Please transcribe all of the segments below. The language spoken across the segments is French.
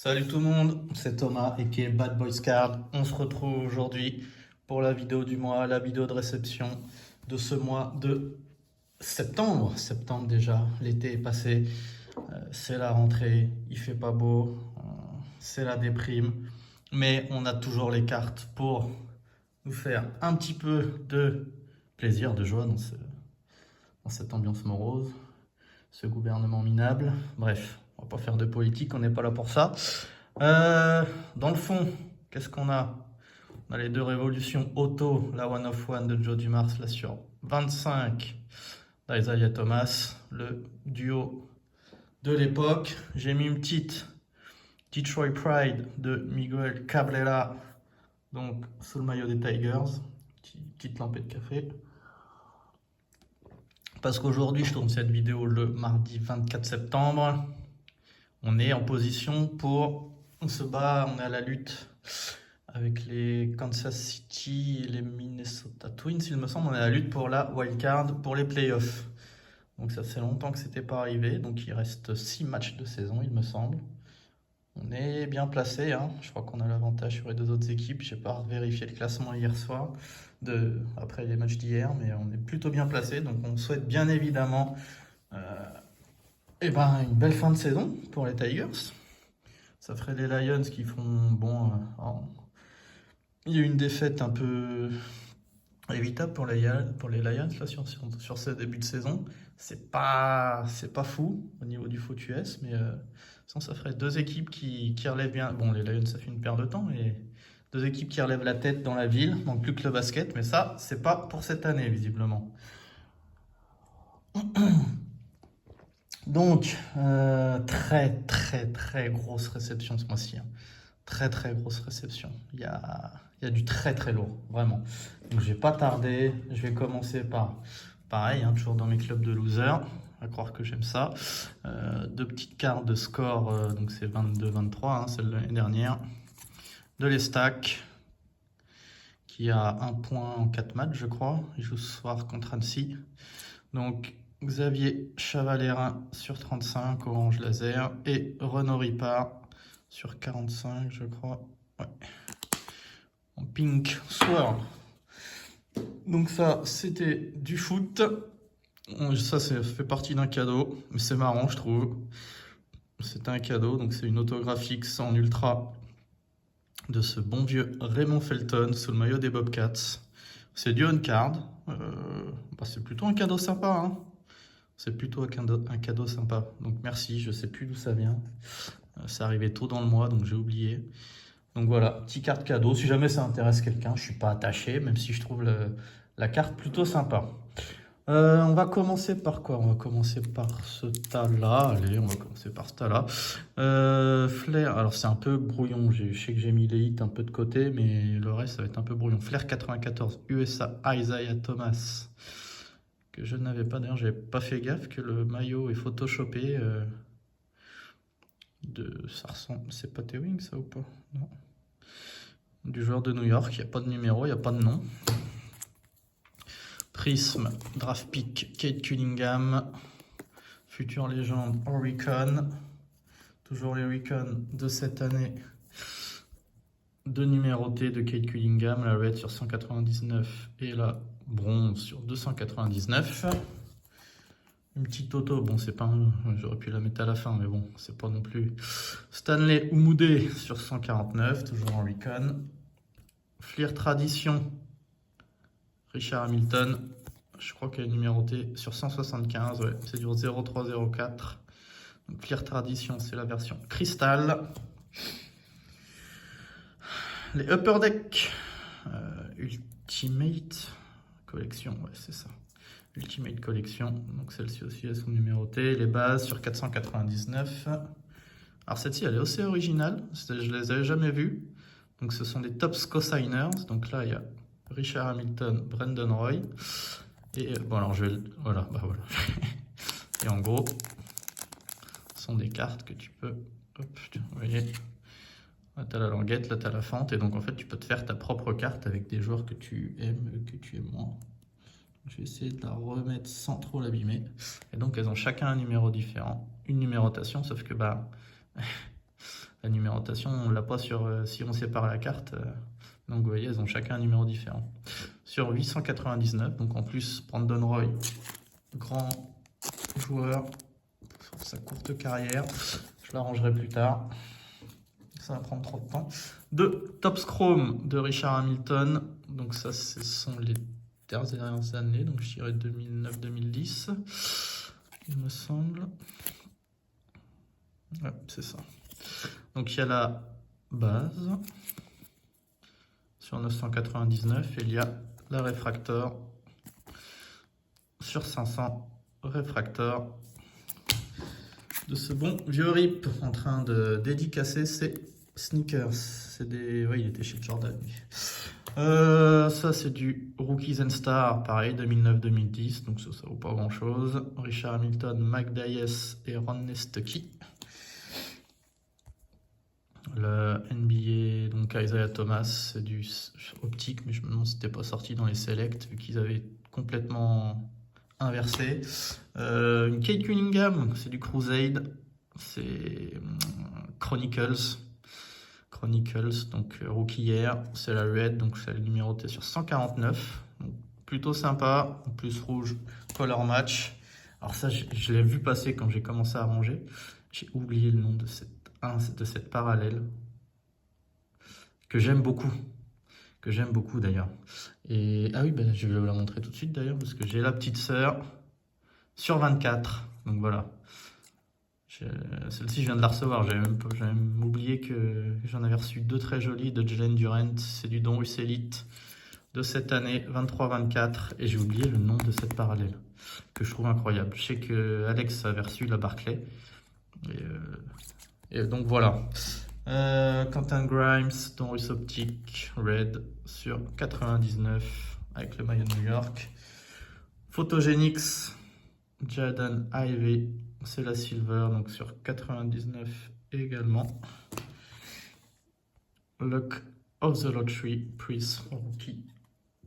Salut tout le monde, c'est Thomas et qui est Bad Boys Card. On se retrouve aujourd'hui pour la vidéo du mois, la vidéo de réception de ce mois de septembre. Septembre déjà, l'été est passé, c'est la rentrée, il fait pas beau, c'est la déprime, mais on a toujours les cartes pour nous faire un petit peu de plaisir, de joie dans cette ambiance morose, ce gouvernement minable. Bref, on va pas faire de politique, on n'est pas là pour ça. Dans le fond, qu'est-ce qu'on a? On a les deux révolutions auto, la One of One de Joe Dumars, là sur 25 d'Isaiah Thomas, le duo de l'époque. J'ai mis une petite Detroit Pride de Miguel Cabrera, donc sous le maillot des Tigers, petite lampée de café. Parce qu'aujourd'hui, je tourne cette vidéo le mardi 24 septembre. On est en position pour... On se bat, on est à la lutte avec les Kansas City et les Minnesota Twins, il me semble. On est à la lutte pour la wildcard, pour les playoffs. Donc ça fait longtemps que c'était pas arrivé. Donc il reste 6 matchs de saison, il me semble. On est bien placé, hein. Je crois qu'on a l'avantage sur les deux autres équipes. Je n'ai pas vérifié le classement hier soir, après les matchs d'hier, mais on est plutôt bien placé. Donc on souhaite bien évidemment une belle fin de saison pour les Tigers. Ça ferait les Lions qui font bon. Il y a eu une défaite un peu évitable pour les Lions là, sur ce début de saison. C'est pas fou au niveau du foot US, mais sinon ça ferait deux équipes qui relèvent bien. Bon, les Lions, ça fait une paire de temps, mais deux équipes qui relèvent la tête dans la ville. Manque plus que le basket, mais ça, c'est pas pour cette année, visiblement. Donc, très grosse réception ce mois-ci, hein. Très grosse réception. Il y a du très lourd, vraiment. Donc, je vais pas tarder. Je vais commencer par, pareil, hein, toujours dans mes clubs de losers. À croire que j'aime ça. Deux petites cartes de score, donc c'est 22-23, hein, celle de l'année dernière. De l'Estac, qui a 1 point en 4 matchs, je crois. Il joue ce soir contre Annecy. Donc, Xavier Chavalérin sur 35, orange laser. Et Renaud Ripard sur 45, je crois. Ouais. En pink swirl. Donc ça, c'était du foot. Ça fait partie d'un cadeau. Mais c'est marrant, je trouve. C'est un cadeau. Donc c'est une autographe fixe en ultra de ce bon vieux Raymond Felton sous le maillot des Bobcats. C'est du on-card. C'est plutôt un cadeau sympa, hein. C'est plutôt un cadeau sympa. Donc merci, je sais plus d'où ça vient. C'est arrivé tôt dans le mois, donc j'ai oublié. Donc voilà, petit carte cadeau. Si jamais ça intéresse quelqu'un, je suis pas attaché, même si je trouve la carte plutôt sympa. On va commencer par quoi? On va commencer par ce tas-là. Allez, on va commencer par ce tas-là. Flair, alors c'est un peu brouillon. Je sais que j'ai mis les hits un peu de côté, mais le reste, ça va être un peu brouillon. Flair 94, USA, Isaiah Thomas. Que je n'avais pas, d'ailleurs, j'avais pas fait gaffe que le maillot est photoshopé. Ça ressemble, c'est pas T-Wing ça ou pas? Non. Du joueur de New York, il n'y a pas de numéro, il n'y a pas de nom. Prism, draft pick, Kate Cunningham, future légende Oricon, toujours les Oricon de cette année. Deux numérotés de Kate Cunningham, la red sur 199 et la bronze sur 299. Une petite auto, bon c'est pas j'aurais pu la mettre à la fin, mais bon, c'est pas non plus. Stanley Oumoudé sur 149, toujours en recon. Fleer Tradition, Richard Hamilton, je crois qu'elle est numérotée sur 175, ouais, c'est du 0304. Donc Fleer Tradition, c'est la version cristal. Les Upper Deck, Ultimate Collection, ouais c'est ça. Ultimate Collection, donc celle-ci aussi elles sont numérotées. Les bases sur 499. Alors celle-ci elle est assez originale, je les avais jamais vues. Donc ce sont des Topps Co-Signers. Donc là il y a Richard Hamilton, Brandon Roy. Et bon alors je vais... Voilà, bah voilà. Et en gros, ce sont des cartes que tu peux... Hop, vous voyez. Là tu as la languette, là tu as la fente. Et donc en fait tu peux te faire ta propre carte avec des joueurs que tu aimes, que tu aimes moins. Je vais essayer de la remettre sans trop l'abîmer. Et donc elles ont chacun un numéro différent, une numérotation, sauf que La numérotation, on l'a pas sur si on sépare la carte. Donc vous voyez, elles ont chacun un numéro différent. Sur 899, donc en plus, Brandon Roy, grand joueur, pour sa courte carrière. Je l'arrangerai plus tard. Ça va prendre trop de temps. De Topps Chrome de Richard Hamilton. Donc ça, ce sont les dernières années. Donc je dirais 2009-2010, il me semble. Ouais, c'est ça. Donc il y a la base sur 999 et il y a la réfractor sur 500 réfractor de ce bon vieux Rip en train de dédicacer ses sneakers. C'est des... Oui, il était chez Jordan. Ça, c'est du Rookies and Stars, pareil, 2009-2010, donc ça vaut pas grand-chose. Richard Hamilton, Mike Dias et Ron Nestucky. Le NBA, donc Isaiah Thomas, c'est du optique, mais je me demande si c'était pas sorti dans les selects, vu qu'ils avaient complètement inversé. Une Kate Cunningham, c'est du Crusade, c'est Chronicles, donc rookie hier, c'est la red, donc c'est le numéroté sur 149, donc plutôt sympa, en plus rouge, color match. Alors ça, je l'ai vu passer quand j'ai commencé à ranger, j'ai oublié le nom de cette parallèle, que j'aime beaucoup d'ailleurs. Et ah oui, ben, je vais vous la montrer tout de suite d'ailleurs, parce que j'ai la petite sœur sur 24, donc voilà. Celle-ci, je viens de la recevoir, j'avais même oublié que j'en avais reçu deux très jolies de Jalen Durant, c'est du Don Russ Elite de cette année, 23-24, et j'ai oublié le nom de cette parallèle, que je trouve incroyable. Je sais que Alex avait reçu la Barclay, et donc voilà. Quentin Grimes, Don Russ Optique, Red sur 99 avec le maillot de New York. Photogenics, Jaden Ivey, c'est la Silver, donc sur 99 également. Luck of the Lottery, Priest, Rookie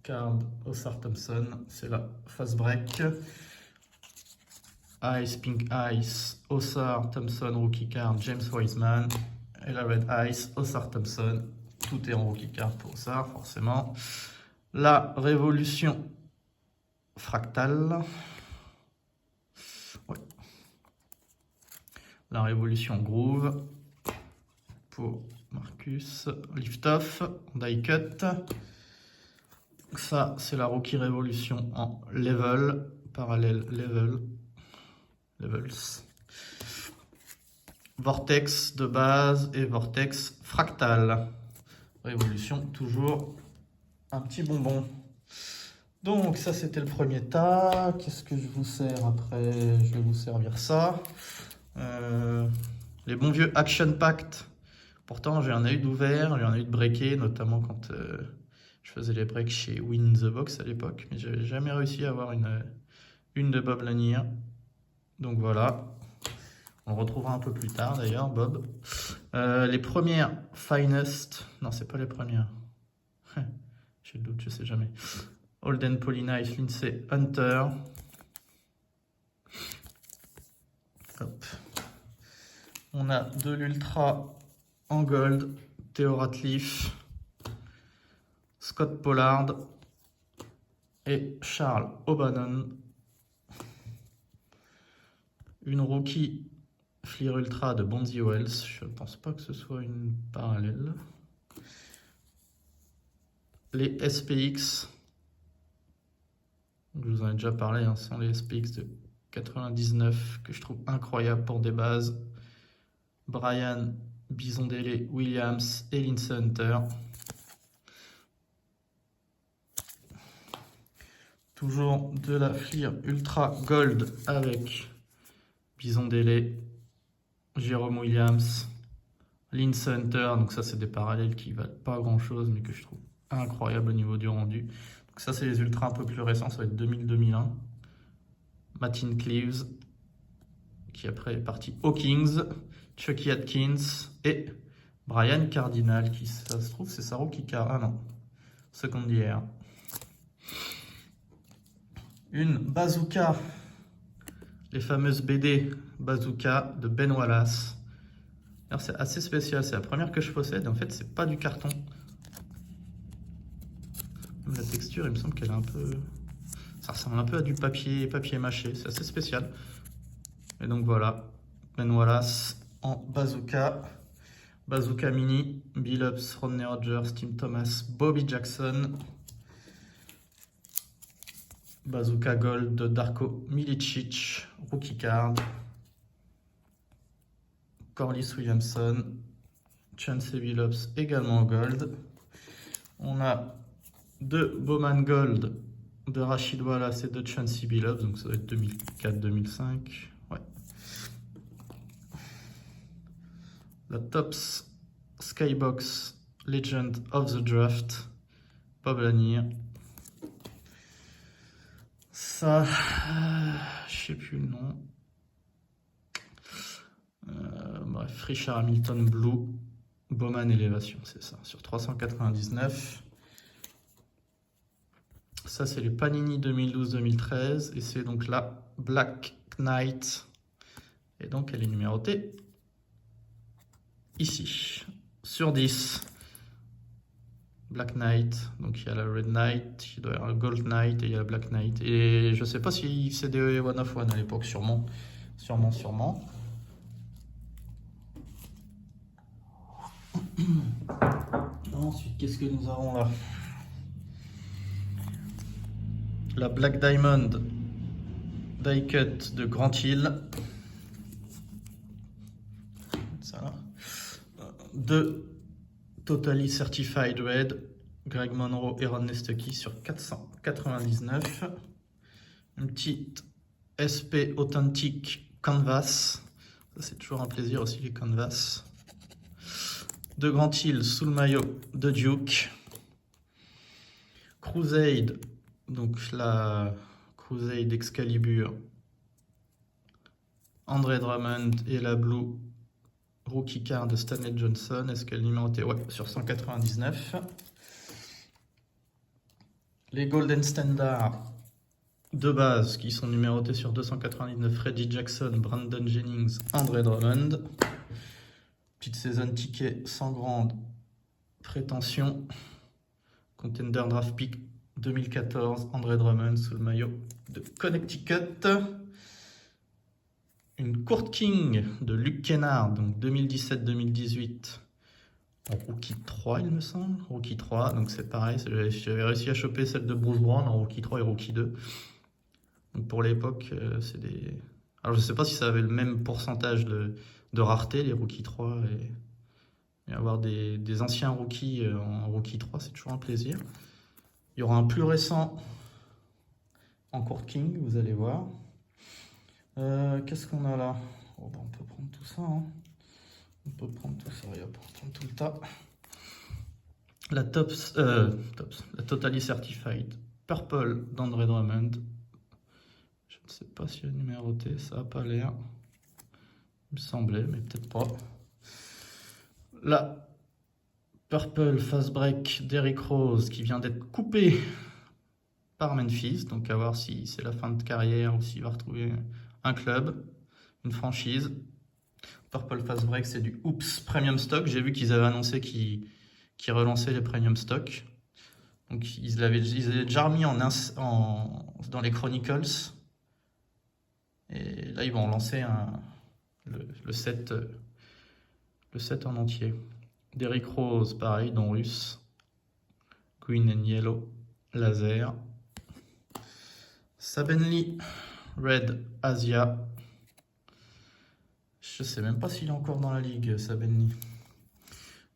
Card, Osar Thompson, c'est la Fast Break. Ice, Pink Ice, Osar Thompson, Rookie Card, James Wiseman. Et la Red Ice, Osar Thompson. Tout est en Rookie Card pour Osar, forcément. La Révolution Fractale. Ouais. La Révolution Groove pour Marcus. Lift Off, Die Cut. Ça, c'est la Rookie Révolution en Level, parallèle Levels. Vortex de base et Vortex fractal. Révolution, toujours un petit bonbon. Donc ça, c'était le premier tas. Qu'est-ce que je vous sers après? Je vais vous servir ça. Les bons vieux Action Pact. Pourtant, j'en ai eu d'ouvert, j'en ai eu de breakés, notamment quand je faisais les breaks chez Win the Box à l'époque. Mais j'avais jamais réussi à avoir une de Bob Lanier. Donc voilà. On le retrouvera un peu plus tard d'ailleurs, Bob. Les premières Finest. Non, c'est pas les premières. J'ai le doute, je sais jamais. Holden Polynice, Lindsay Hunter. Hop. On a de l'Ultra en gold. Theo Ratliff. Scott Pollard. Et Charles O'Bannon. Une rookie Fleer Ultra de Bonzi Wells, je ne pense pas que ce soit une parallèle. Les SPX, je vous en ai déjà parlé, hein, ce sont les SPX de 99 que je trouve incroyables pour des bases. Brian Bisondele Williams et Lindsay Hunter. Toujours de la Fleer Ultra Gold avec Bisondele, Jérôme Williams, Lindsay Hunter, donc ça c'est des parallèles qui valent pas grand chose mais que je trouve incroyable au niveau du rendu. Donc ça c'est les ultras un peu plus récents, ça va être 2000-2001. Martin Cleaves, qui après est parti aux Kings, Chucky Atkins et Brian Cardinal, qui ça se trouve c'est sa rookie card, ah non, secondaire. Une bazooka, les fameuses BD bazooka de Ben Wallace. Alors c'est assez spécial, c'est la première que je possède. En fait, c'est pas du carton. Même la texture, il me semble qu'elle est un peu... Ça ressemble un peu à du papier mâché. C'est assez spécial. Et donc voilà, Ben Wallace en bazooka. Bazooka Mini, Billups, Rodney Rogers, Tim Thomas, Bobby Jackson. Bazooka Gold de Darko Milicic, rookie card. Corliss Williamson, Chauncey Billups également Gold. On a deux Bowman Gold de Rashid Wallace et de Chauncey Billups, donc ça doit être 2004-2005. Ouais. La Topps Skybox Legend of the Draft, Bob Lanier. Ça, je sais plus le nom. Bref, Richard Hamilton Blue, Bowman Elevation, c'est ça, sur 399. Ça, c'est les Panini 2012-2013, et c'est donc la Black Knight. Et donc, elle est numérotée ici, sur 10. Black Knight, donc il y a la Red Knight, il doit y avoir le Gold Knight et il y a la Black Knight. Et je sais pas si c'est des one of one à l'époque, sûrement. Sûrement. Ensuite, qu'est-ce que nous avons là? La Black Diamond Die Cut de Grant Hill. Ça là. Deux Totally Certified Red, Greg Monroe et Ron Nestucky sur 499. Une petite SP Authentic Canvas. Ça, c'est toujours un plaisir aussi, les Canvas. De Grant Hill sous le maillot de Duke. Crusade, donc la Crusade Excalibur. Andre Drummond et la Blue Rookie card de Stanley Johnson. Est-ce qu'elle est numérotée? Ouais, sur 199. Les Golden Standard de base qui sont numérotés sur 299. Reggie Jackson, Brandon Jennings, Andre Drummond. Petite saison ticket sans grande prétention. Contender Draft Pick 2014. Andre Drummond sous le maillot de Connecticut. Une Court King de Luke Kennard, donc 2017-2018, en Rookie 3, il me semble. Rookie 3, donc c'est pareil, j'avais réussi à choper celle de Bruce Brown en Rookie 3 et Rookie 2. Donc pour l'époque, c'est des... Alors je sais pas si ça avait le même pourcentage de rareté, les Rookie 3, et avoir des anciens rookies en Rookie 3, c'est toujours un plaisir. Il y aura un plus récent en Court King, vous allez voir. Qu'est-ce qu'on a là? Oh, bah, on peut prendre tout ça. Hein. On peut prendre tout ça. Hop, on prend tout le tas. La la Totally Certified Purple d'Andre Drummond. Je ne sais pas si elle est numérotée, ça n'a pas l'air. Il me semblait, mais peut-être pas. La Purple Fast Break d'Eric Rose qui vient d'être coupé par Memphis. Donc à voir si c'est la fin de carrière ou s'il va retrouver un club, une franchise. Purple Fast Break, c'est du Oops Premium Stock. J'ai vu qu'ils avaient annoncé qu'ils relançaient les Premium Stock. Donc ils avaient déjà remis dans les Chronicles. Et là, ils vont lancer le set en entier. Derrick Rose, pareil, dans Russe. Green and Yellow, laser. Sabenly, Red Asia. Je sais même pas s'il est encore dans la ligue, Sabenly.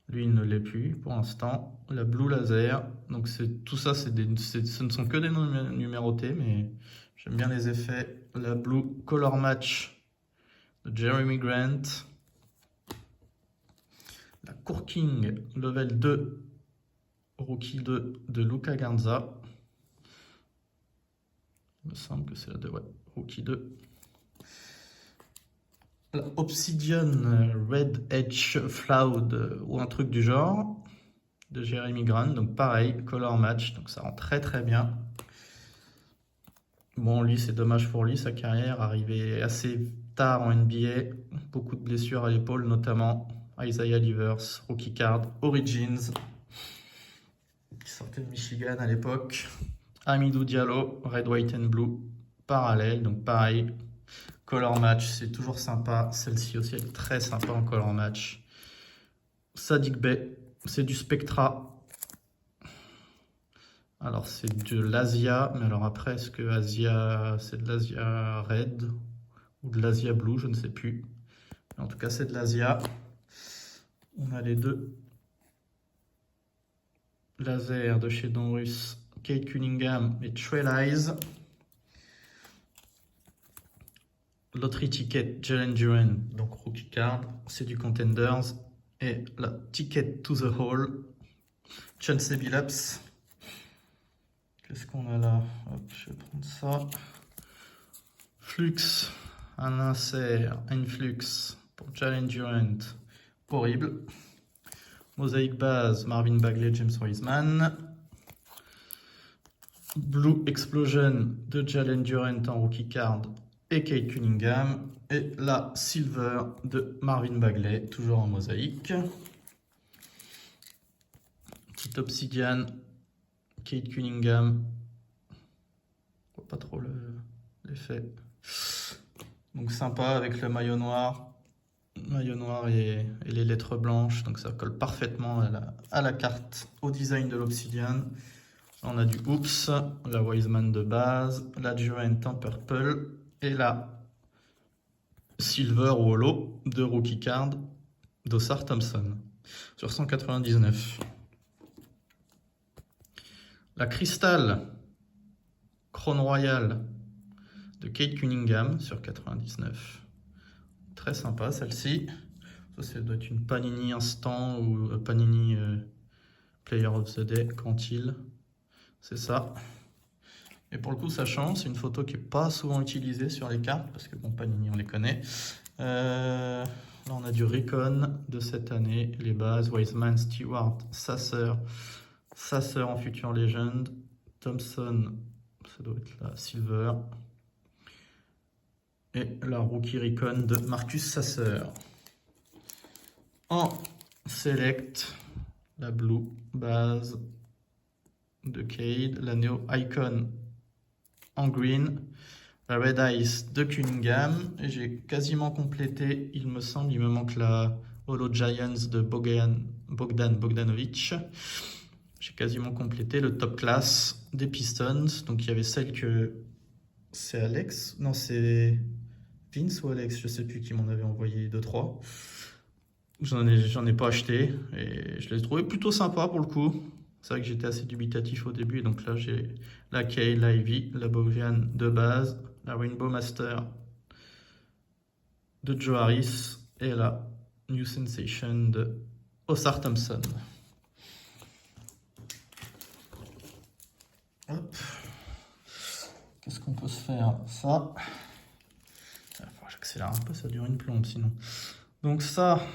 Lui, il ne l'est plus pour l'instant. La Blue Laser. Donc tout ça, ce ne sont que des noms numérotés, mais j'aime bien les effets. La Blue Color Match de Jeremy Grant. La Court King Level 2, Rookie 2 de Luka Garza. Il me semble que c'est la 2, ouais, Rookie 2. La Obsidian Red Edge Floud ou un truc du genre de Jeremy Grant. Donc pareil, Color Match, donc ça rend très très bien. Bon, lui, c'est dommage pour lui, sa carrière arrivée assez tard en NBA. Beaucoup de blessures à l'épaule notamment. Isaiah Livers, rookie card, Origins, qui sortait de Michigan à l'époque. Amidou Diallo, Red, White and Blue, parallèle, donc pareil. Color match, c'est toujours sympa. Celle-ci aussi, elle est très sympa en color match. Saddiq Bey, c'est du Spectra. Alors, c'est de l'Asia, mais alors après, est-ce que Asia, c'est de l'Asia Red ou de l'Asia Blue, je ne sais plus. Mais en tout cas, c'est de l'Asia. On a les deux lasers de chez Donruss, Cade Cunningham et Trail Eyes. L'autre étiquette, Jalen Duren, donc rookie card, c'est du Contenders. Et la Ticket to the Hall, Chauncey Billups. Qu'est-ce qu'on a là? Hop, je vais prendre ça. Flux, un insert, Influx pour Jalen Durant, horrible. Mosaïque base, Marvin Bagley, James Wiseman. Blue Explosion de Jalen Durant en rookie card et Cade Cunningham. Et la Silver de Marvin Bagley, toujours en mosaïque. Petite obsidiane, Cade Cunningham. On voit pas trop l'effet. Donc sympa avec le maillot noir. Maillot noir et les lettres blanches. Donc ça colle parfaitement à la carte, au design de l'obsidiane. On a du Oops, la Wiseman de base, la Durant en purple et la Silver ou Holo de rookie card d'Osar Thompson sur 199. La Crystal Crown Royal de Cade Cunningham sur 99. Très sympa celle-ci. Ça doit être une Panini Instant ou Panini Player of the Day, Quantil. C'est ça. Et pour le coup, ça change. C'est une photo qui n'est pas souvent utilisée sur les cartes parce que bon, Panini, on les connaît. Là, on a du Recon de cette année. Les bases, Wiseman, Stewart, Sasser en Future Legend, Thompson, ça doit être la Silver. Et la Rookie Recon de Marcus Sasser. En Select, la Blue base de Cade, la Neo Icon en green, la Red Ice de Cunningham, et j'ai quasiment complété, il me semble, il me manque la Holo Giants de Bogdanovic. J'ai quasiment complété le top class des Pistons, donc il y avait celle que c'est Alex, non c'est Vince ou Alex, je sais plus qui m'en avait envoyé 2-3. J'en ai pas acheté et je les ai trouvés plutôt sympas pour le coup. C'est vrai que j'étais assez dubitatif au début, donc là j'ai la Kay, la Ivy, la Bovian de base, la Rainbow Master de Joe Harris et la New Sensation de Osar Thompson. Hop. Qu'est-ce qu'on peut se faire? Ça. J'accélère un peu, ça dure une plombe sinon. Donc ça,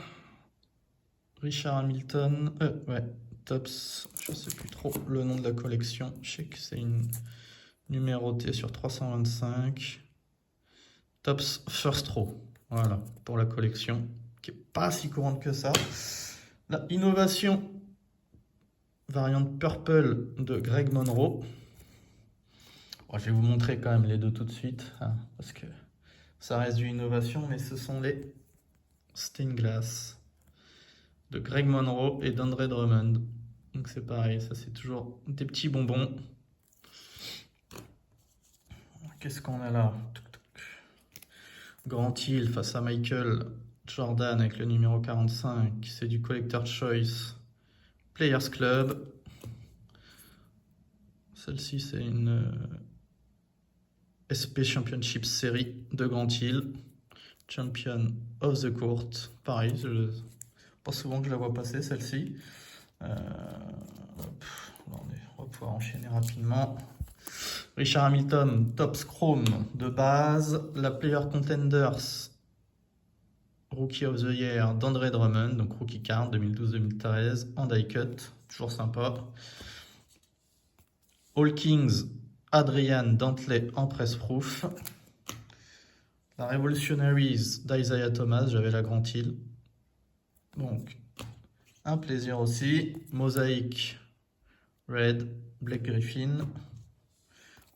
Richard Hamilton, ouais, Tops, je sais plus trop le nom de la collection. Je sais que c'est une numérotée sur 325. Tops First Row, voilà, pour la collection, qui est pas si courante que ça. La innovation, variante Purple de Greg Monroe. Bon, je vais vous montrer quand même les deux tout de suite, hein, parce que ça reste une innovation, mais ce sont les Stained Glass de Greg Monroe et d'Andre Drummond. Donc c'est pareil, ça c'est toujours des petits bonbons. Qu'est-ce qu'on a là? Grant Hill face à Michael Jordan avec le numéro 45. C'est du Collector Choice Players Club. Celle-ci c'est une SP Championship Series de Grant Hill. Champion of the Court. Pareil, pas souvent que je la vois passer celle-ci. On va pouvoir enchaîner rapidement. Richard Hamilton, Topps Chrome de base. La Player Contenders Rookie of the Year d'Andre Drummond, donc Rookie Card 2012-2013 en die cut, toujours sympa. All Kings, Adrian Dantley en press proof. La Revolutionaries d'Isaiah Thomas, j'avais la Grant Hill. Donc, un plaisir aussi. Mosaïque Red, Black Griffin.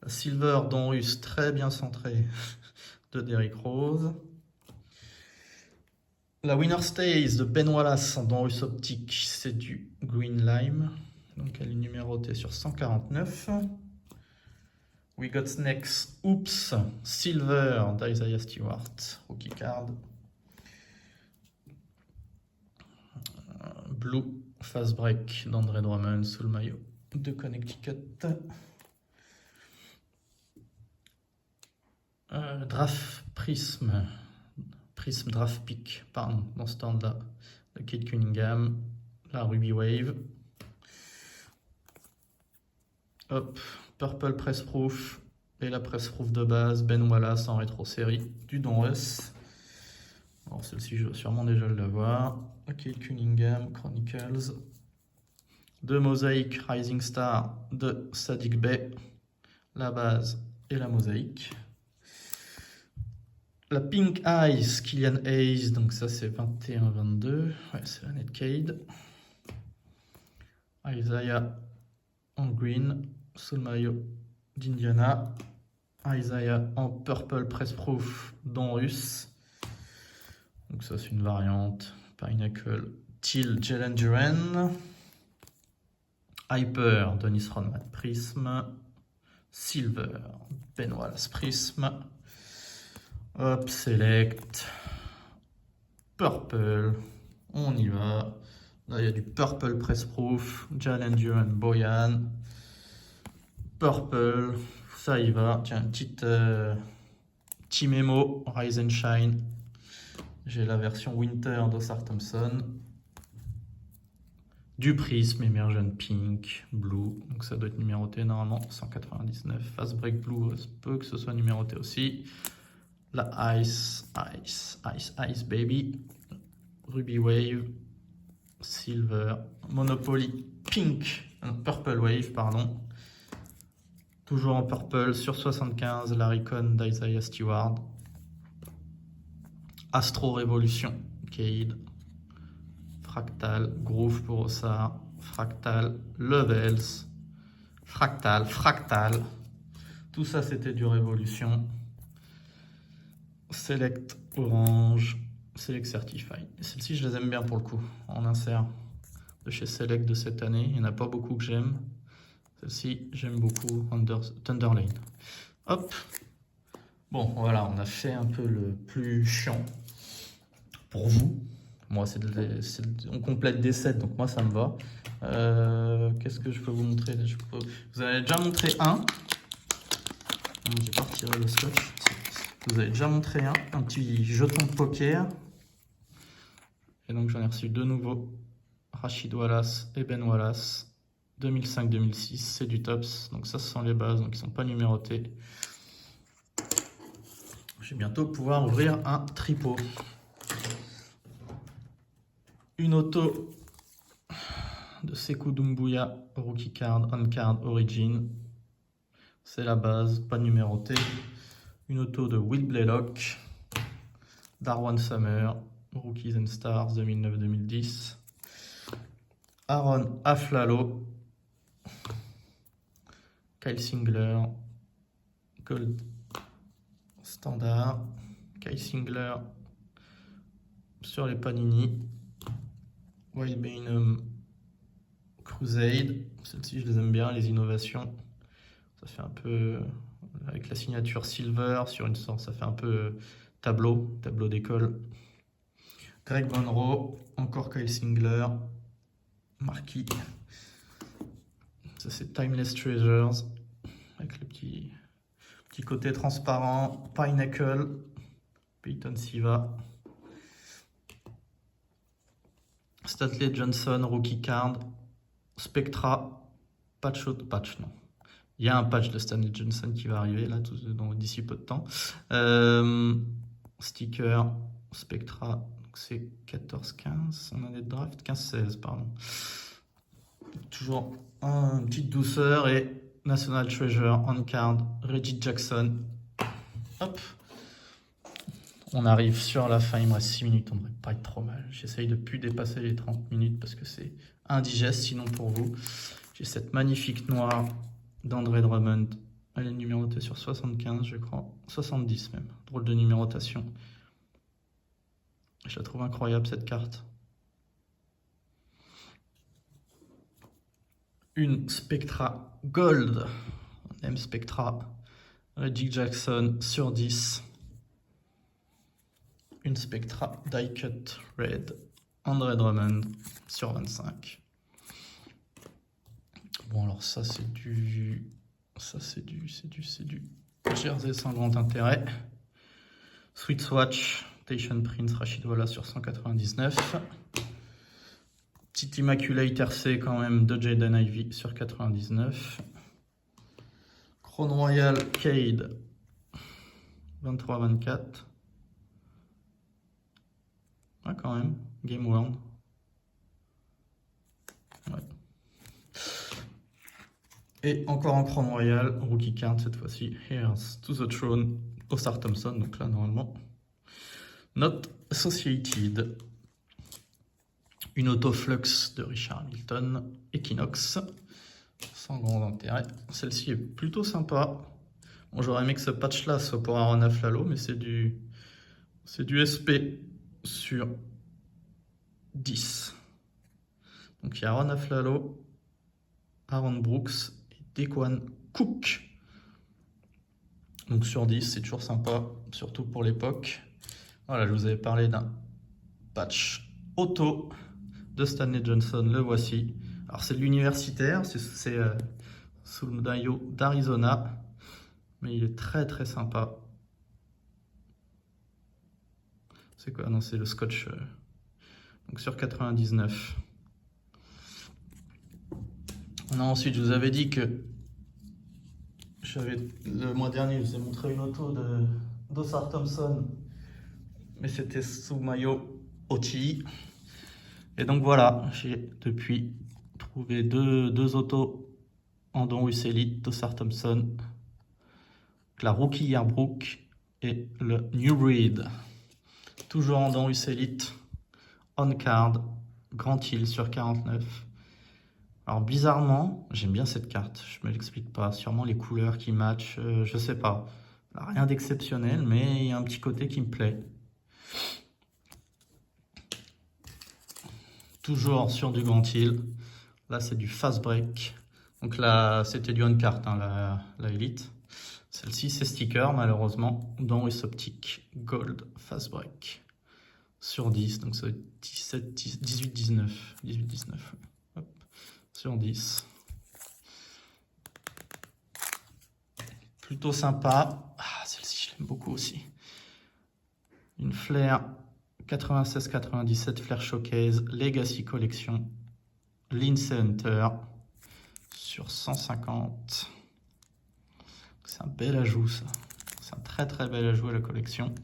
La Silver Donruss, très bien centrée, de Derrick Rose. La Winner Stays de Ben Wallace en Donruss optique, c'est du Green Lime. Donc elle est numérotée sur 149. We Got Snakes, Oops, Silver d'Isaiah Stewart, rookie card. Blue, Fast Break d'André Drummond sous le maillot de Connecticut. Draft Prism Draft Pick, pardon, dans ce temps-là, de Kate Cunningham, la Ruby Wave. Hop, Purple Press Proof et la Press Proof de base, Ben Wallace en rétro-série du Donruss. Alors celle-ci, je vais sûrement déjà l'avoir. Kate Cunningham, Chronicles. De Mosaïque Rising Star de Saddiq Bey, la base et la mosaïque. La Pink Eyes, Killian Hayes, donc ça c'est 21-22, ouais, c'est la Netcade. Isaiah en green, sous le maillot d'Indiana. Isaiah en purple press proof Donruss. Donc ça c'est une variante. Pinnacle, Teal, Jalen Duren. Hyper, Dennis Rodman Prism. Silver, Ben Wallace Prism. Hop, Select. Purple, on y va. Là, il y a du Purple Press Proof, Jalen Duren Boyan. Purple, ça y va. Tiens, une petite petit mémo, Rise and Shine. J'ai la version Winter d'Osar Thompson. Du Prism, Emergent Pink, Blue. Donc ça doit être numéroté normalement, 199. Fast Break Blue, peu que ce soit numéroté aussi. La Ice Baby. Ruby Wave. Silver. Monopoly Pink. Purple Wave, pardon. Toujours en purple sur 75. La Recon d'Isaiah Stewart. Astro Révolution. Cade. Fractal. Groove pour Ossar. Fractal. Levels. Fractal. Tout ça, c'était du Révolution. Select Orange. Select Certified. Celles-ci, je les aime bien pour le coup, en insert de chez Select de cette année. Il n'y en a pas beaucoup que j'aime. Celle-ci, j'aime beaucoup, Thunderlane. Hop. Bon, voilà, on a fait un peu le plus chiant pour vous. Moi, on complète des sets, donc moi, ça me va. Qu'est-ce que je peux vous montrer? Vous avez déjà montré un. J'ai pas retiré le scotch. Vous avez déjà montré un petit jeton de poker. Et donc j'en ai reçu deux nouveaux. Rashid Wallace et Ben Wallace. 2005-2006, c'est du tops. Donc ça, ce sont les bases, donc ils ne sont pas numérotés. Je vais bientôt pouvoir ouvrir un tripot. Une auto de Sekou Doumbouya, rookie card, on card, origin. C'est la base, pas numéroté. Une auto de Will Blaylock, Darwan Summer, Rookies and Stars 2009-2010. Aaron Aflalo, Kyle Singler, Gold Standard, Kyle Singler sur les Panini, Wild Bainham Crusade. Celles-ci, je les aime bien, les innovations. Ça fait un peu, avec la signature Silver sur une sorte, ça fait un peu tableau d'école. Greg Monroe, encore Kyle Singler, Marquis. Ça c'est Timeless Treasures, avec le petit côté transparent. Pinnacle, Peyton Siva. Stanley Johnson, rookie card. Spectra, patch non. Il y a un patch de Stanley Johnson qui va arriver là d'ici peu de temps. Sticker, Spectra, c'est 14-15 en année de draft, 15-16 pardon. Toujours une petite douceur et National Treasure on card, Reggie Jackson. Hop, On arrive sur la fin, il me reste 6 minutes, on devrait pas être trop mal. J'essaye de plus dépasser les 30 minutes parce que c'est indigeste sinon pour vous. J'ai cette magnifique noire d'André Drummond. Elle est numérotée sur 75, je crois. 70 même. Drôle de numérotation. Je la trouve incroyable cette carte. Une Spectra Gold. On aime Spectra. Reggie Jackson sur 10. Une Spectra Die Cut Red. André Drummond sur 25. Bon, alors ça, c'est du... Ça, c'est du Jersey sans grand intérêt. Sweet Swatch, Tayshaun Prince, Rashid Walla sur 199. Petit Immaculate RC quand même de Jaden Ivey sur 99. Crown Royal Cade 23-24. Ah quand même, Game World. Ouais. Et encore en Crown Royal, Rookie Card cette fois-ci. Here's to the Throne, Osar Thompson. Donc là normalement, Not Associated. Une Autoflux de Richard Hamilton, Equinox, sans grand intérêt. Celle-ci est plutôt sympa. Bon, j'aurais aimé que ce patch-là soit pour Aaron Aflalo, mais c'est du SP sur 10. Donc il y a Aaron Aflalo, Aaron Brooks et Dequan Cook. Donc sur 10, c'est toujours sympa, surtout pour l'époque. Voilà, je vous avais parlé d'un patch auto de Stanley Johnson, le voici. Alors c'est de l'universitaire, c'est sous le maillot d'Arizona, mais il est très très sympa. C'est quoi? Non, c'est le scotch. Donc sur 99. Non, ensuite, je vous avais dit que le mois dernier, je vous ai montré une auto d'Osar Thompson, mais c'était sous maillot OTI. Et donc voilà, j'ai depuis trouvé deux autos en Don Russ Elite d'Osar Thompson, la Rookie Yearbook et le New Breed. Toujours en Don Russ Elite, on card, Grand Hill sur 49. Alors bizarrement, j'aime bien cette carte, je me l'explique pas, sûrement les couleurs qui matchent, je sais pas. Alors, rien d'exceptionnel, mais il y a un petit côté qui me plaît. Toujours sur du Grand Hill. Là, c'est du Fast Break. Donc là, c'était du on-cart, hein, la Elite. Celle-ci, c'est sticker, malheureusement, dans Russ Optic Gold Fast Break. Sur 10, donc ça va être 18-19. 18-19. Sur 10. Plutôt sympa. Ah, celle-ci, je l'aime beaucoup aussi. Une Flair 96-97 Flair Showcase Legacy Collection Lindsay Hunter sur 150. C'est un bel ajout, ça. C'est un très très bel ajout à la collection.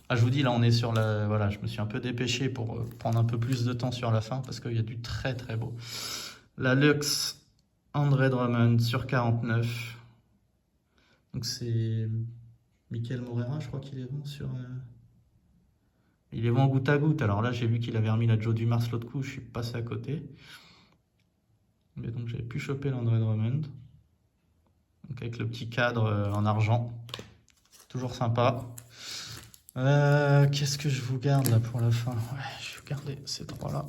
Ah, je vous dis, là on est sur la... Voilà, je me suis un peu dépêché pour prendre un peu plus de temps sur la fin parce qu'il y a du très très beau. La Lux André Drummond sur 49. Donc c'est Michael Morera, je crois qu'il est bon sur... Il est bon en goutte à goutte. Alors là, j'ai vu qu'il avait remis la Joe Dumars l'autre coup, je suis passé à côté. Mais donc j'avais pu choper l'André Drummond. Donc avec le petit cadre en argent. Toujours sympa. Qu'est-ce que je vous garde là pour la fin? Ouais, je vais garder ces trois-là.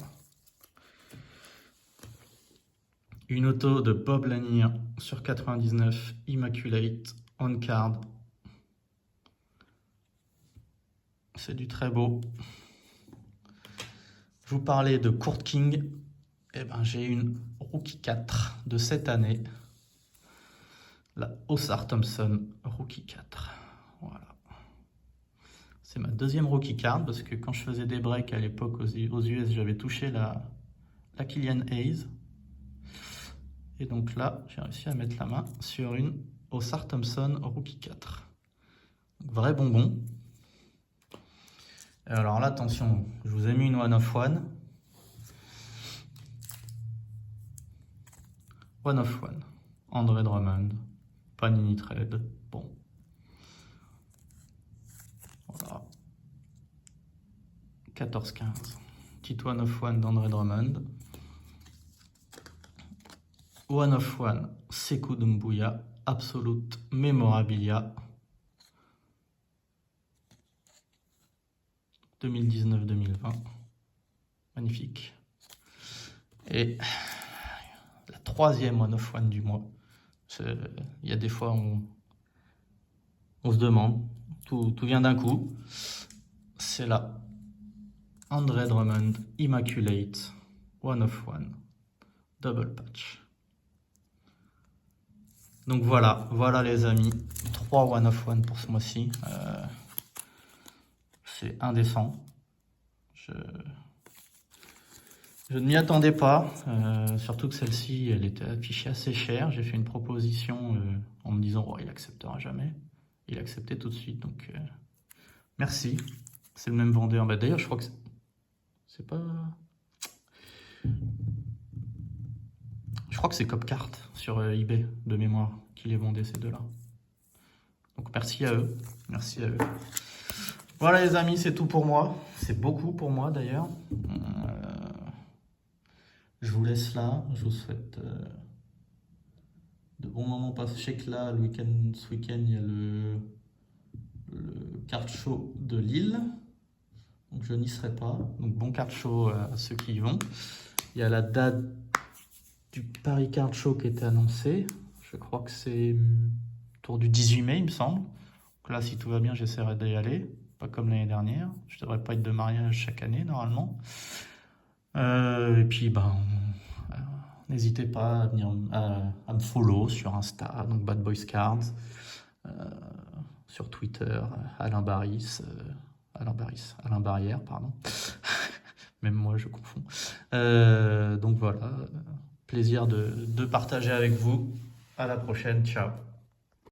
Une auto de Bob Lanier sur 99, Immaculate, on card. C'est du très beau. Je vous parlais de Court King. Eh ben, j'ai une Rookie 4 de cette année. La Osar Thompson Rookie 4. Voilà. C'est ma deuxième Rookie card parce que quand je faisais des breaks à l'époque aux US, j'avais touché la Killian Hayes. Et donc là, j'ai réussi à mettre la main sur une Osar Thompson Rookie 4. Donc, vrai bonbon. Et alors là, attention, je vous ai mis une one of one. One of one. André Drummond. Panini Trade. Bon. Voilà. 14-15. Petite one of one d'André Drummond. One of one, Sekou Doumbouya. Absolute Memorabilia. 2019-2020. Magnifique. Et la troisième one of one du mois. Il y a des fois on se demande, tout vient d'un coup. C'est là. André Drummond, Immaculate, one of one, double patch. Donc voilà les amis, 3 one of one pour ce mois-ci. C'est indécent. Je ne m'y attendais pas, surtout que celle-ci, elle était affichée assez chère. J'ai fait une proposition en me disant oh, il acceptera jamais. Il a accepté tout de suite, donc merci. C'est le même vendeur. Bah, d'ailleurs, je crois que c'est pas... Je crois que c'est Copcart sur eBay de mémoire qui les vendait ces deux-là. Donc merci à eux. Merci à eux. Voilà les amis, c'est tout pour moi. C'est beaucoup pour moi d'ailleurs. Je vous laisse là. Je vous souhaite de bons moments passés. Je sais que là, ce week-end, il y a le card show de Lille. Donc je n'y serai pas. Donc bon card show à ceux qui y vont. Il y a la date du Paris Card Show qui était annoncée. Je crois que c'est autour du 18 mai, il me semble. Donc là, si tout va bien, j'essaierai d'y aller. Pas comme l'année dernière. Je ne devrais pas être de mariage chaque année, normalement. Et puis, n'hésitez pas à venir à me follow sur Insta, donc Bad Boys Cards. Sur Twitter, Alain Barrière, pardon. Même moi, je confonds. Donc voilà, plaisir de partager avec vous. À la prochaine, ciao.